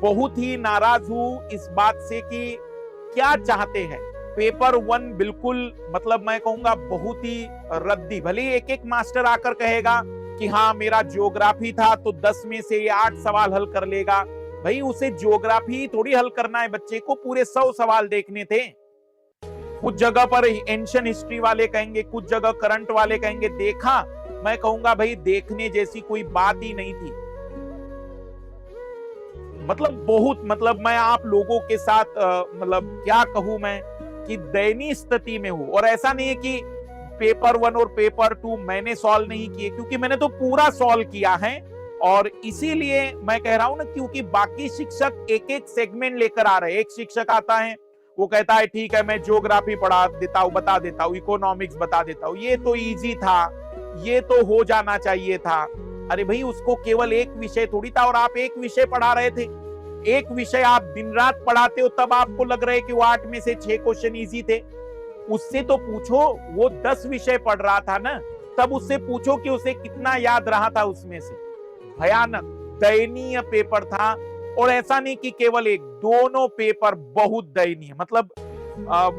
बहुत ही नाराज हूं इस बात से कि क्या चाहते हैं। पेपर 1 बिल्कुल मतलब मैं कहूंगा बहुत ही रद्दी। भले ही एक एक मास्टर आकर कहेगा कि हाँ मेरा ज्योग्राफी था तो 10 में से ये 8 सवाल हल कर लेगा। भाई उसे ज्योग्राफी थोड़ी हल करना है, बच्चे को पूरे 100 सवाल देखने थे। कुछ जगह पर एंशिएंट हिस्ट्री वाले कहेंगे, कुछ जगह करंट वाले कहेंगे देखा। मैं कहूंगा भाई देखने जैसी कोई बात ही नहीं थी। मतलब बहुत मतलब मैं आप लोगों के साथ मतलब क्या कहूं मैं कि दयनीय स्थिति में हूं। और ऐसा नहीं है कि पेपर 1 और पेपर 2 मैंने सॉल्व नहीं किए, क्योंकि मैंने तो पूरा सॉल्व किया है। और इसीलिए मैं कह रहा हूं ना, क्योंकि बाकी शिक्षक एक एक सेगमेंट लेकर आ रहे हैं। एक शिक्षक आता है वो कहता है ठीक है मैं ज्योग्राफी पढ़ा देता हूं, बता देता हूं, इकोनॉमिक्स बता देता हूं, ये तो इजी था, ये तो हो जाना चाहिए था। अरे भाई उसको केवल एक विषय थोड़ी था और आप एक विषय पढ़ा रहे थे। एक विषय आप दिन रात पढ़ाते हो तब आपको लग रहा है कि वो 8 में से 6 क्वेश्चन इजी थे। उससे तो पूछो, वो 10 विषय पढ़ रहा था ना, तब उससे पूछो कि उसे कितना याद रहा था उसमें से। भयानक दयनीय पेपर था। और ऐसा नहीं कि केवल एक, दोनों पेपर बहुत दयनीय। मतलब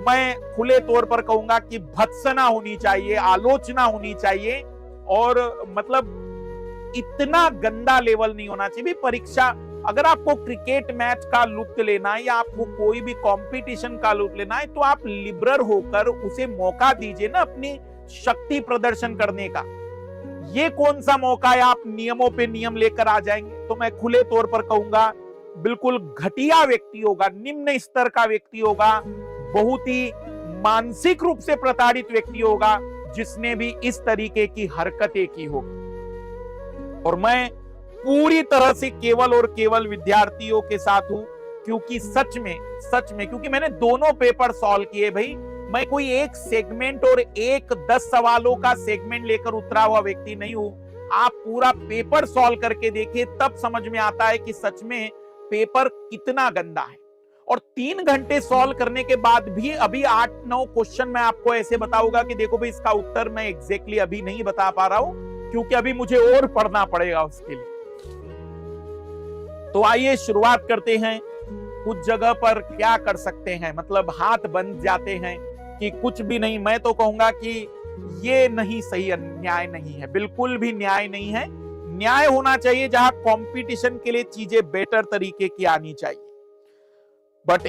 मैं खुले तौर पर कहूंगा कि भत्सना होनी चाहिए, आलोचना होनी चाहिए। और मतलब इतना गंदा लेवल नहीं होना चाहिए। परीक्षा, अगर आपको क्रिकेट मैच का लुत्फ लेना है या आपको कोई भी कंपटीशन का लुत्फ लेना है तो आप लिबरल होकर उसे मौका दीजिए ना अपनी शक्ति प्रदर्शन करने का। ये कौन सा मौका है आप नियमों पे नियम लेकर आ जाएंगे। तो मैं खुले तौर पर कहूंगा बिल्कुल घटिया व्यक्ति होगा, निम्न स्तर का व्यक्ति होगा, बहुत ही मानसिक रूप से प्रताड़ित व्यक्ति होगा जिसने भी इस तरीके की हरकतें की होगी। और मैं पूरी तरह से केवल और केवल विद्यार्थियों के साथ हूं, क्योंकि सच में क्योंकि मैंने दोनों पेपर सॉल्व किए भाई। मैं कोई एक सेगमेंट और एक 10 सवालों का सेगमेंट लेकर उतरा हुआ व्यक्ति नहीं हूं। आप पूरा पेपर सॉल्व करके देखिए, तब समझ में आता है कि सच में पेपर कितना गंदा है। और 3 घंटे सॉल्व करने के बाद भी अभी 8-9 क्वेश्चन मैं आपको ऐसे बताऊंगा कि देखो भाई इसका उत्तर मैं एग्जैक्टली अभी नहीं बता पा रहा हूं, क्योंकि अभी मुझे और पढ़ना पड़ेगा उसके लिए। तो आइए शुरुआत करते हैं। कुछ जगह पर क्या कर सकते हैं, मतलब हाथ बन जाते हैं कि कुछ भी नहीं। मैं तो कहूंगा कि ये नहीं सही, न्याय नहीं है, बिल्कुल भी न्याय नहीं है। न्याय होना चाहिए जहां कंपटीशन के लिए चीजें बेटर तरीके की आनी चाहिए। बट